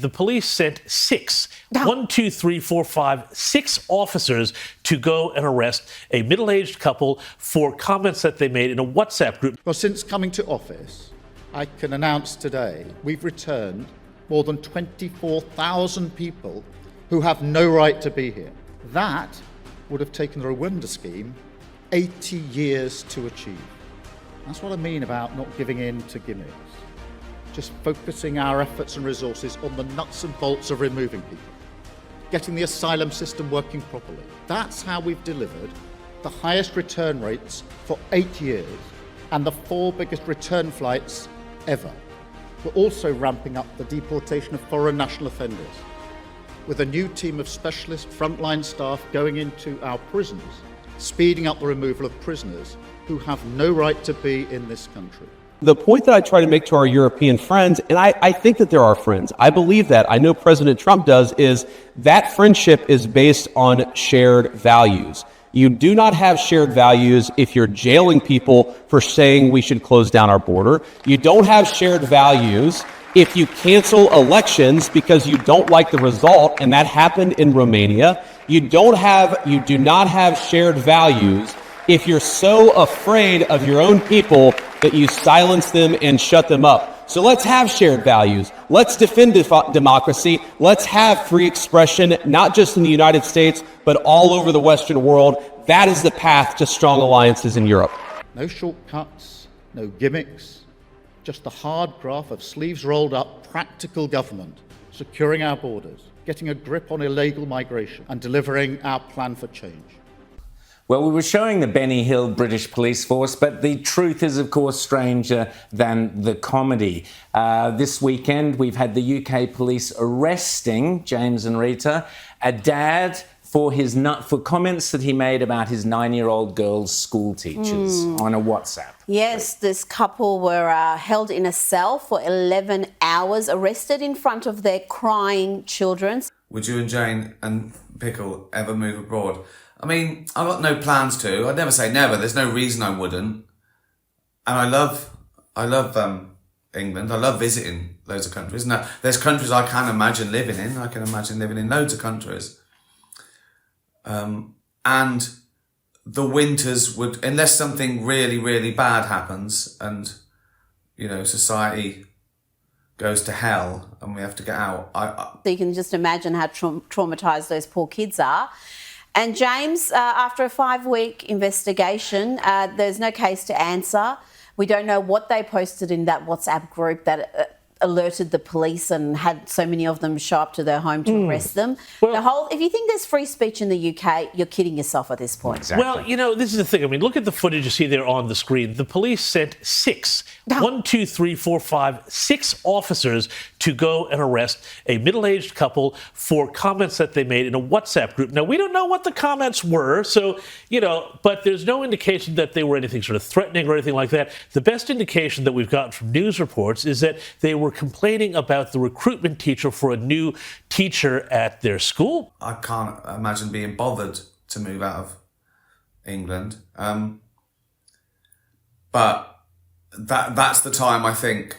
the police sent six officers to go and arrest a middle-aged couple for comments that they made in a WhatsApp group. Well, since coming to office, I can announce today we've returned more than 24,000 people who have no right to be here. That would have taken the Rwanda scheme 80 years to achieve. That's what I mean about not giving in to gimmicks. Just focusing our efforts and resources on the nuts and bolts of removing people, getting the asylum system working properly. That's how we've delivered the highest return rates for 8 years and the 4 biggest return flights ever. We're also ramping up the deportation of foreign national offenders, with a new team of specialist frontline staff going into our prisons, speeding up the removal of prisoners who have no right to be in this country. The point that I try to make to our European friends, and I think that they're our friends, I believe that, I know President Trump does, is that friendship is based on shared values. You do not have shared values if you're jailing people for saying we should close down our border. You don't have shared values if you cancel elections because you don't like the result, and that happened in Romania. You do not have shared values if you're so afraid of your own people that you silence them and shut them up. So let's have shared values. Let's defend democracy. Let's have free expression, not just in the United States, but all over the Western world. That is the path to strong alliances in Europe. No shortcuts, no gimmicks, just the hard graph of sleeves rolled up practical government, securing our borders, getting a grip on illegal migration, and delivering our plan for change. Well, we were showing the Benny Hill British Police Force, but the truth is, of course, stranger than the comedy. This weekend, we've had the UK police arresting James and Rita, a dad, for comments that he made about his 9-year-old girl's school teachers on a WhatsApp. Yes, this couple were held in a cell for 11 hours, arrested in front of their crying children. Would you and Jane and Pickle ever move abroad? I mean, I've got no plans to. I'd never say never. There's no reason I wouldn't. And I love England. I love visiting loads of countries. Now, there's countries I can't imagine living in. I can imagine living in loads of countries. And the winters would, unless something really, really bad happens and, you know, society goes to hell and we have to get out. So you can just imagine how traumatised those poor kids are. And James, after a 5-week investigation, there's no case to answer. We don't know what they posted in that WhatsApp group that alerted the police and had so many of them show up to their home to arrest them. Well, if you think there's free speech in the UK, you're kidding yourself at this point. Exactly. Well, you know, this is the thing. I mean, look at the footage you see there on the screen. The police sent six officers to go and arrest a middle-aged couple for comments that they made in a WhatsApp group. Now, we don't know what the comments were, so, you know, but there's no indication that they were anything sort of threatening or anything like that. The best indication that we've gotten from news reports is that they were complaining about the recruitment teacher for a new teacher at their school. I can't imagine being bothered to move out of England. But that's the time I think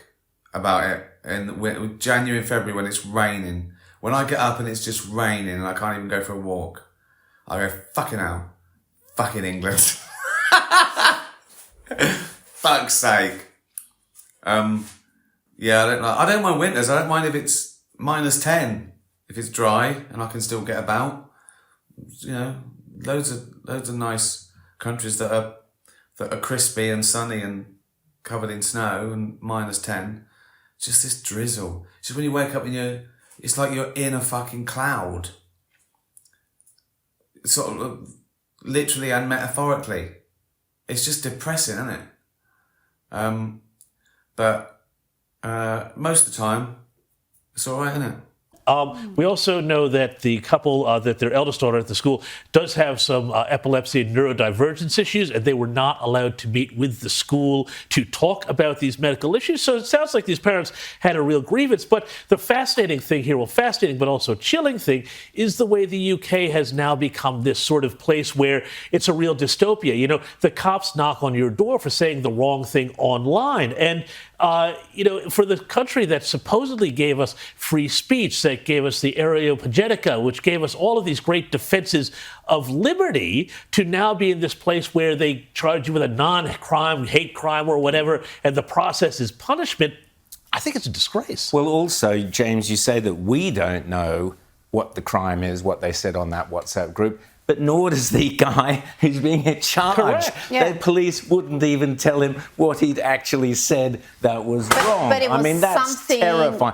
about it. In January and February when it's raining. When I get up and it's just raining and I can't even go for a walk, I go, fucking hell. Fucking England. Fuck's sake. Yeah, I don't mind winters. I don't mind if it's -10, if it's dry and I can still get about. You know, loads of nice countries that are crispy and sunny and covered in snow and -10. Just this drizzle. Just when you wake up and it's like you're in a fucking cloud. Sort of literally and metaphorically. It's just depressing, isn't it? But most of the time, it's all right, isn't it? We also know that the couple, that their eldest daughter at the school does have some epilepsy and neurodivergence issues, and they were not allowed to meet with the school to talk about these medical issues. So it sounds like these parents had a real grievance. But the fascinating thing here, well, fascinating but also chilling thing, is the way the UK has now become this sort of place where it's a real dystopia. You know, the cops knock on your door for saying the wrong thing online. And for the country that supposedly gave us free speech, that gave us the Areopagitica, which gave us all of these great defenses of liberty, to now be in this place where they charge you with a non-crime, hate crime or whatever, and the process is punishment, I think it's a disgrace. Well, also, James, you say that we don't know what the crime is, what they said on that WhatsApp group, but nor does the guy who's being charged. Correct. Yeah. The police wouldn't even tell him what he'd actually said that was wrong. But it was I mean, that's something terrifying.